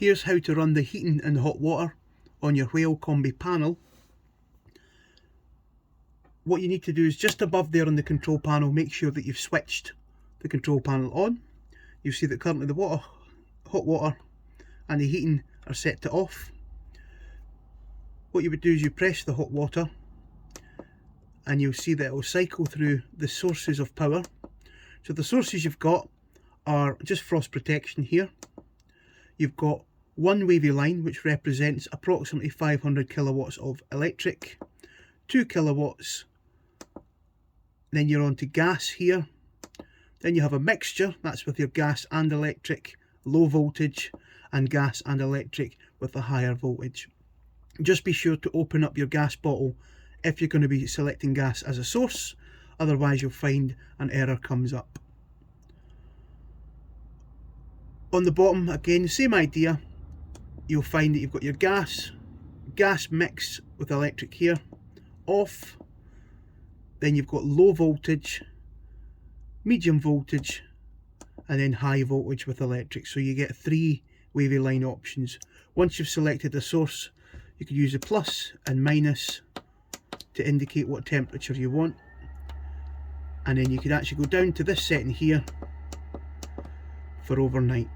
Here's how to run the heating and hot water on your Whale Combi panel. What you need to do is just above there on the control panel, make sure that you've switched the control panel on. You'll see that currently the hot water and the heating are set to off. What you would do is you press the hot water and you'll see that it will cycle through the sources of power. So the sources you've got are just frost protection here. You've got one wavy line which represents approximately 500 kilowatts of electric, 2 kilowatts, then you're on to gas here, then you have a mixture, that's with your gas and electric, low voltage, and gas and electric with a higher voltage. Just be sure to open up your gas bottle if you're going to be selecting gas as a source, otherwise you'll find an error comes up. On the bottom, again, same idea. You'll find that you've got your gas mix with electric here, off. Then you've got low voltage, medium voltage, and then high voltage with electric. So you get 3 wavy line options. Once you've selected the source, you can use the plus and minus to indicate what temperature you want. And then you could actually go down to this setting here for overnight.